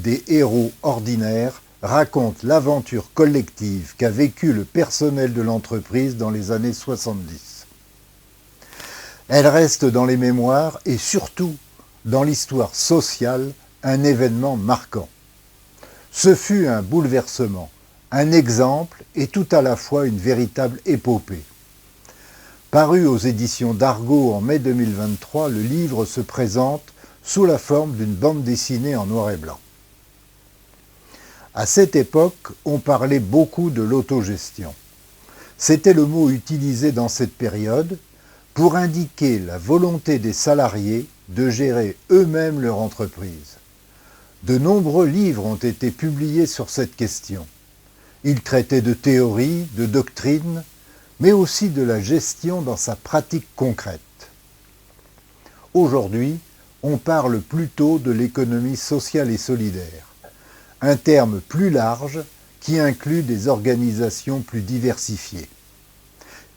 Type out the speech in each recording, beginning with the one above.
des héros ordinaires raconte l'aventure collective qu'a vécue le personnel de l'entreprise dans les années 70. Elle reste dans les mémoires et surtout dans l'histoire sociale un événement marquant. Ce fut un bouleversement, un exemple et tout à la fois une véritable épopée. Paru aux éditions d'Argo en mai 2023, le livre se présente sous la forme d'une bande dessinée en noir et blanc. À cette époque, on parlait beaucoup de l'autogestion. C'était le mot utilisé dans cette période pour indiquer la volonté des salariés de gérer eux-mêmes leur entreprise. De nombreux livres ont été publiés sur cette question. Ils traitaient de théorie, de doctrine, mais aussi de la gestion dans sa pratique concrète. Aujourd'hui, on parle plutôt de l'économie sociale et solidaire, un terme plus large qui inclut des organisations plus diversifiées.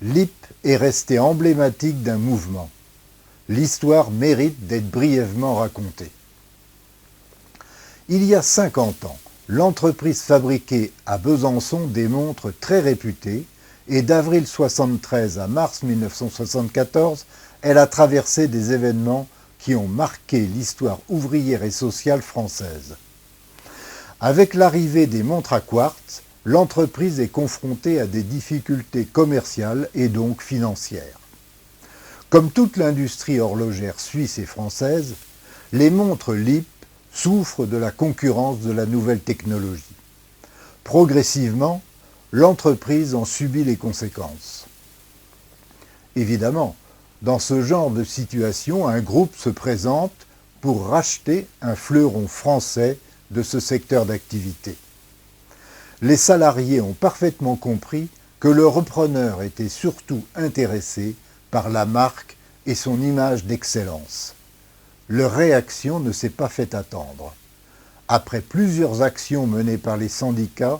L'IP est resté emblématique d'un mouvement. L'histoire mérite d'être brièvement racontée. Il y a 50 ans, l'entreprise fabriquait à Besançon des montres très réputées et d'avril 1973 à mars 1974, elle a traversé des événements qui ont marqué l'histoire ouvrière et sociale française. Avec l'arrivée des montres à quartz, l'entreprise est confrontée à des difficultés commerciales et donc financières. Comme toute l'industrie horlogère suisse et française, les montres LIP souffrent de la concurrence de la nouvelle technologie. Progressivement, l'entreprise en subit les conséquences. Évidemment, dans ce genre de situation, un groupe se présente pour racheter un fleuron français de ce secteur d'activité. Les salariés ont parfaitement compris que le repreneur était surtout intéressé par la marque et son image d'excellence. Leur réaction ne s'est pas fait attendre. Après plusieurs actions menées par les syndicats,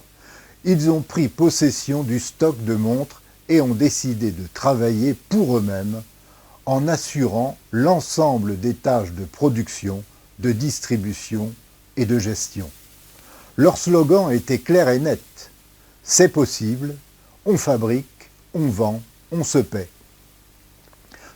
ils ont pris possession du stock de montres et ont décidé de travailler pour eux-mêmes en assurant l'ensemble des tâches de production, de distribution et de gestion. Leur slogan était clair et net. C'est possible, on fabrique, on vend, on se paie.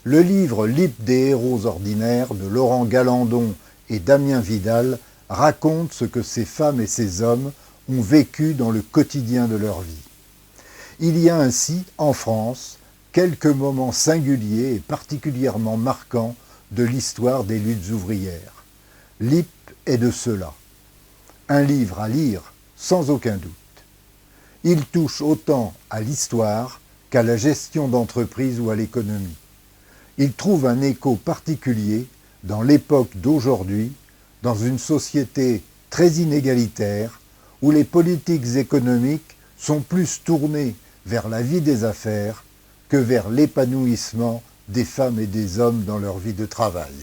Le livre L'IP des héros ordinaires de Laurent Galandon et Damien Vidal raconte ce que ces femmes et ces hommes ont vécu dans le quotidien de leur vie. Il y a ainsi, en France, quelques moments singuliers et particulièrement marquants de l'histoire des luttes ouvrières. L'IP est de cela. Un livre à lire sans aucun doute. Il touche autant à l'histoire qu'à la gestion d'entreprise ou à l'économie. Il trouve un écho particulier dans l'époque d'aujourd'hui, dans une société très inégalitaire, où les politiques économiques sont plus tournées vers la vie des affaires que vers l'épanouissement des femmes et des hommes dans leur vie de travail.